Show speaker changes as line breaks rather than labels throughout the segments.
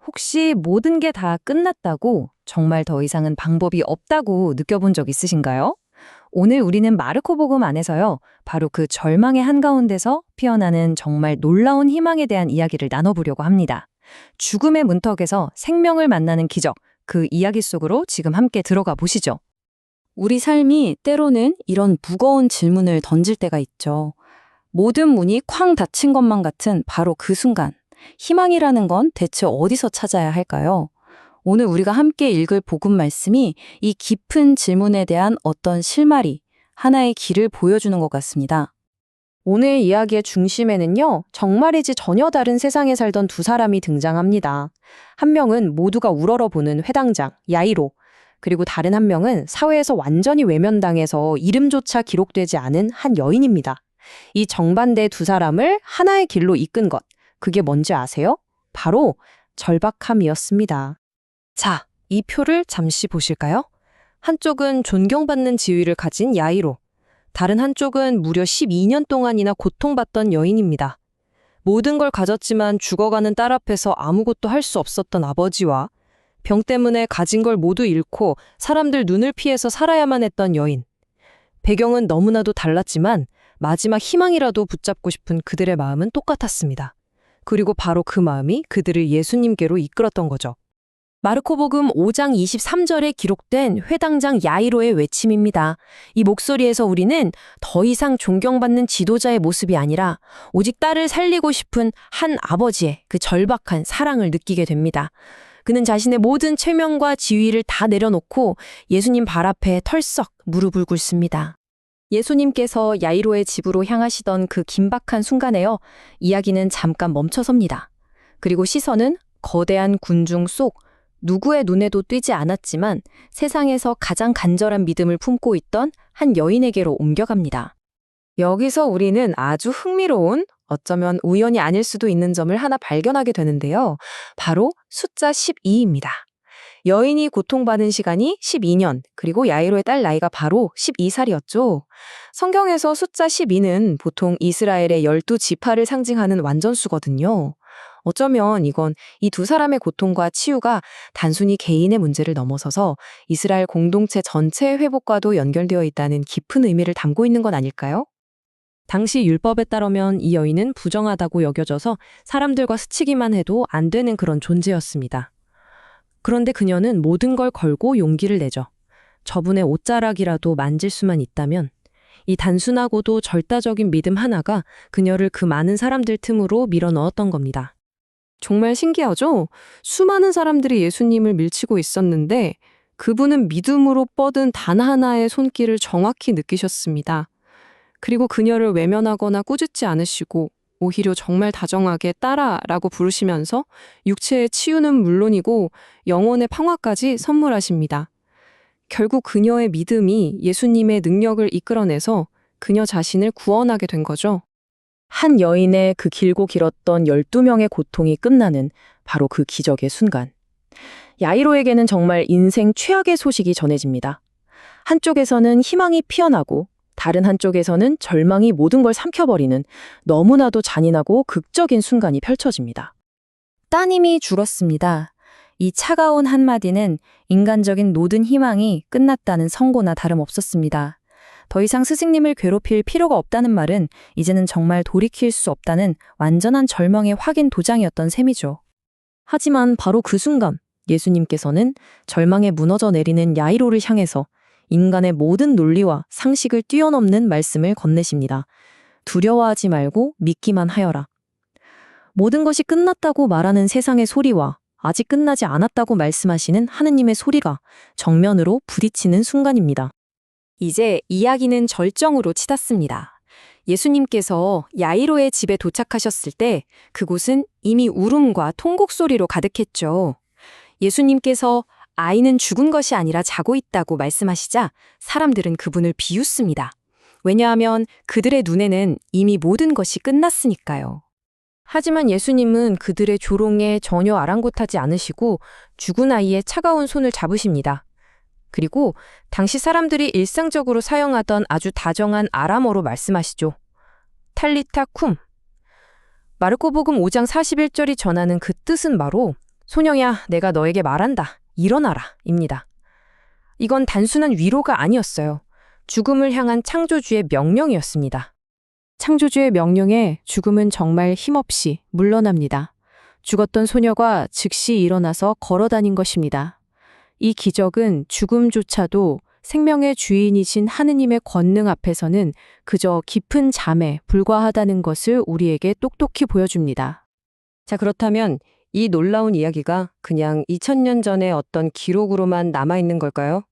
혹시 모든 게 다 끝났다고 정말 더 이상은 방법이 없다고 느껴본 적 있으신가요? 오늘 우리는 마르코 복음 안에서요, 바로 그 절망의 한가운데서 피어나는 정말 놀라운 희망에 대한 이야기를 나눠보려고 합니다. 죽음의 문턱에서 생명을 만나는 기적, 그 이야기 속으로 지금 함께 들어가 보시죠.
우리 삶이 때로는 이런 무거운 질문을 던질 때가 있죠. 모든 문이 쾅 닫힌 것만 같은 바로 그 순간, 희망이라는 건 대체 어디서 찾아야 할까요? 오늘 우리가 함께 읽을 복음 말씀이 이 깊은 질문에 대한 어떤 실마리, 하나의 길을 보여주는 것 같습니다.
오늘 이야기의 중심에는요, 정말이지 전혀 다른 세상에 살던 두 사람이 등장합니다. 한 명은 모두가 우러러보는 회당장, 야이로, 그리고 다른 한 명은 사회에서 완전히 외면당해서 이름조차 기록되지 않은 한 여인입니다. 이 정반대 두 사람을 하나의 길로 이끈 것, 그게 뭔지 아세요? 바로 절박함이었습니다. 자, 이 표를 잠시 보실까요? 한쪽은 존경받는 지위를 가진 야이로, 다른 한쪽은 무려 12년 동안이나 고통받던 여인입니다. 모든 걸 가졌지만 죽어가는 딸 앞에서 아무것도 할 수 없었던 아버지와 병 때문에 가진 걸 모두 잃고 사람들 눈을 피해서 살아야만 했던 여인. 배경은 너무나도 달랐지만 마지막 희망이라도 붙잡고 싶은 그들의 마음은 똑같았습니다. 그리고 바로 그 마음이 그들을 예수님께로 이끌었던 거죠. 마르코복음 5장 23절에 기록된 회당장 야이로의 외침입니다. 이 목소리에서 우리는 더 이상 존경받는 지도자의 모습이 아니라 오직 딸을 살리고 싶은 한 아버지의 그 절박한 사랑을 느끼게 됩니다. 그는 자신의 모든 체면과 지위를 다 내려놓고 예수님 발 앞에 털썩 무릎을 꿇습니다. 예수님께서 야이로의 집으로 향하시던 그 긴박한 순간에요, 이야기는 잠깐 멈춰섭니다. 그리고 시선은 거대한 군중 속 누구의 눈에도 띄지 않았지만 세상에서 가장 간절한 믿음을 품고 있던 한 여인에게로 옮겨갑니다. 여기서 우리는 아주 흥미로운, 어쩌면 우연이 아닐 수도 있는 점을 하나 발견하게 되는데요. 바로 숫자 12입니다. 여인이 고통받은 시간이 12년, 그리고 야이로의 딸 나이가 바로 12살이었죠. 성경에서 숫자 12는 보통 이스라엘의 12지파를 상징하는 완전수거든요. 어쩌면 이건 이 두 사람의 고통과 치유가 단순히 개인의 문제를 넘어서서 이스라엘 공동체 전체의 회복과도 연결되어 있다는 깊은 의미를 담고 있는 건 아닐까요? 당시 율법에 따르면 이 여인은 부정하다고 여겨져서 사람들과 스치기만 해도 안 되는 그런 존재였습니다. 그런데 그녀는 모든 걸 걸고 용기를 내죠. 저분의 옷자락이라도 만질 수만 있다면 이 단순하고도 절다적인 믿음 하나가 그녀를 그 많은 사람들 틈으로 밀어 넣었던 겁니다. 정말 신기하죠? 수많은 사람들이 예수님을 밀치고 있었는데 그분은 믿음으로 뻗은 단 하나의 손길을 정확히 느끼셨습니다. 그리고 그녀를 외면하거나 꾸짖지 않으시고 오히려 정말 다정하게 딸아라고 부르시면서 육체의 치유는 물론이고 영혼의 평화까지 선물하십니다. 결국 그녀의 믿음이 예수님의 능력을 이끌어내서 그녀 자신을 구원하게 된 거죠. 한 여인의 그 길고 길었던 12명의 고통이 끝나는 바로 그 기적의 순간. 야이로에게는 정말 인생 최악의 소식이 전해집니다. 한쪽에서는 희망이 피어나고 다른 한쪽에서는 절망이 모든 걸 삼켜버리는 너무나도 잔인하고 극적인 순간이 펼쳐집니다. 따님이 죽었습니다. 이 차가운 한마디는 인간적인 모든 희망이 끝났다는 선고나 다름없었습니다. 더 이상 스승님을 괴롭힐 필요가 없다는 말은 이제는 정말 돌이킬 수 없다는 완전한 절망의 확인 도장이었던 셈이죠. 하지만 바로 그 순간 예수님께서는 절망에 무너져 내리는 야이로를 향해서 인간의 모든 논리와 상식을 뛰어넘는 말씀을 건네십니다. 두려워하지 말고 믿기만 하여라. 모든 것이 끝났다고 말하는 세상의 소리와 아직 끝나지 않았다고 말씀하시는 하느님의 소리가 정면으로 부딪히는 순간입니다. 이제 이야기는 절정으로 치닫습니다. 예수님께서 야이로의 집에 도착하셨을 때 그곳은 이미 울음과 통곡 소리로 가득했죠. 예수님께서 아이는 죽은 것이 아니라 자고 있다고 말씀하시자 사람들은 그분을 비웃습니다. 왜냐하면 그들의 눈에는 이미 모든 것이 끝났으니까요. 하지만 예수님은 그들의 조롱에 전혀 아랑곳하지 않으시고 죽은 아이의 차가운 손을 잡으십니다. 그리고 당시 사람들이 일상적으로 사용하던 아주 다정한 아람어로 말씀하시죠. 탈리타 쿰. 마르코복음 5장 41절이 전하는 그 뜻은 바로 소녀야, 내가 너에게 말한다. 일어나라. 입니다. 이건 단순한 위로가 아니었어요. 죽음을 향한 창조주의 명령이었습니다. 창조주의 명령에 죽음은 정말 힘없이 물러납니다. 죽었던 소녀가 즉시 일어나서 걸어다닌 것입니다. 이 기적은 죽음조차도 생명의 주인이신 하느님의 권능 앞에서는 그저 깊은 잠에 불과하다는 것을 우리에게 똑똑히 보여줍니다.
자, 그렇다면 이 놀라운 이야기가 그냥 2000년 전의 어떤 기록으로만 남아있는 걸까요?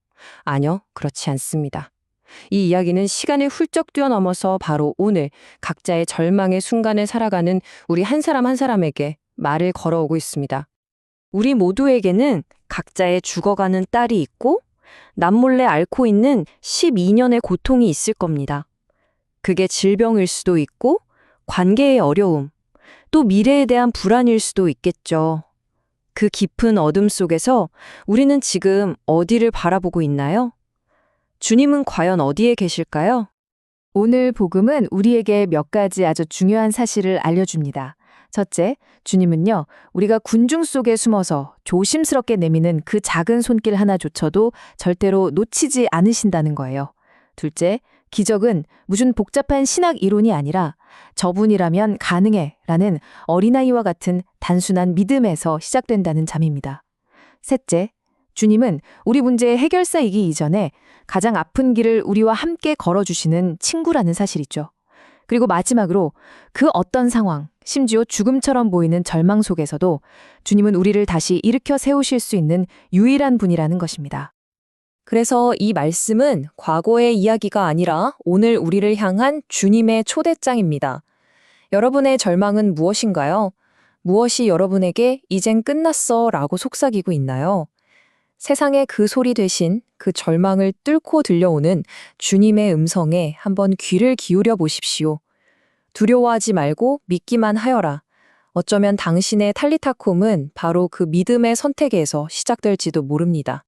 아니요, 그렇지 않습니다. 이 이야기는 시간을 훌쩍 뛰어넘어서 바로 오늘 각자의 절망의 순간을 살아가는 우리 한 사람 한 사람에게 말을 걸어오고 있습니다.
우리 모두에게는 각자의 죽어가는 딸이 있고 남몰래 앓고 있는 12년의 고통이 있을 겁니다. 그게 질병일 수도 있고 관계의 어려움, 또 미래에 대한 불안일 수도 있겠죠. 그 깊은 어둠 속에서 우리는 지금 어디를 바라보고 있나요? 주님은 과연 어디에 계실까요?
오늘 복음은 우리에게 몇 가지 아주 중요한 사실을 알려줍니다. 첫째, 주님은요, 우리가 군중 속에 숨어서 조심스럽게 내미는 그 작은 손길 하나조차도 절대로 놓치지 않으신다는 거예요. 둘째, 기적은 무슨 복잡한 신학 이론이 아니라 저분이라면 가능해 라는 어린아이와 같은 단순한 믿음에서 시작된다는 점입니다. 셋째, 주님은 우리 문제의 해결사이기 이전에 가장 아픈 길을 우리와 함께 걸어주시는 친구라는 사실이죠. 그리고 마지막으로 그 어떤 상황, 심지어 죽음처럼 보이는 절망 속에서도 주님은 우리를 다시 일으켜 세우실 수 있는 유일한 분이라는 것입니다.
그래서 이 말씀은 과거의 이야기가 아니라 오늘 우리를 향한 주님의 초대장입니다. 여러분의 절망은 무엇인가요? 무엇이 여러분에게 이젠 끝났어 라고 속삭이고 있나요? 세상의 그 소리 대신 그 절망을 뚫고 들려오는 주님의 음성에 한번 귀를 기울여 보십시오. 두려워하지 말고 믿기만 하여라. 어쩌면 당신의 탈리타콤은 바로 그 믿음의 선택에서 시작될지도 모릅니다.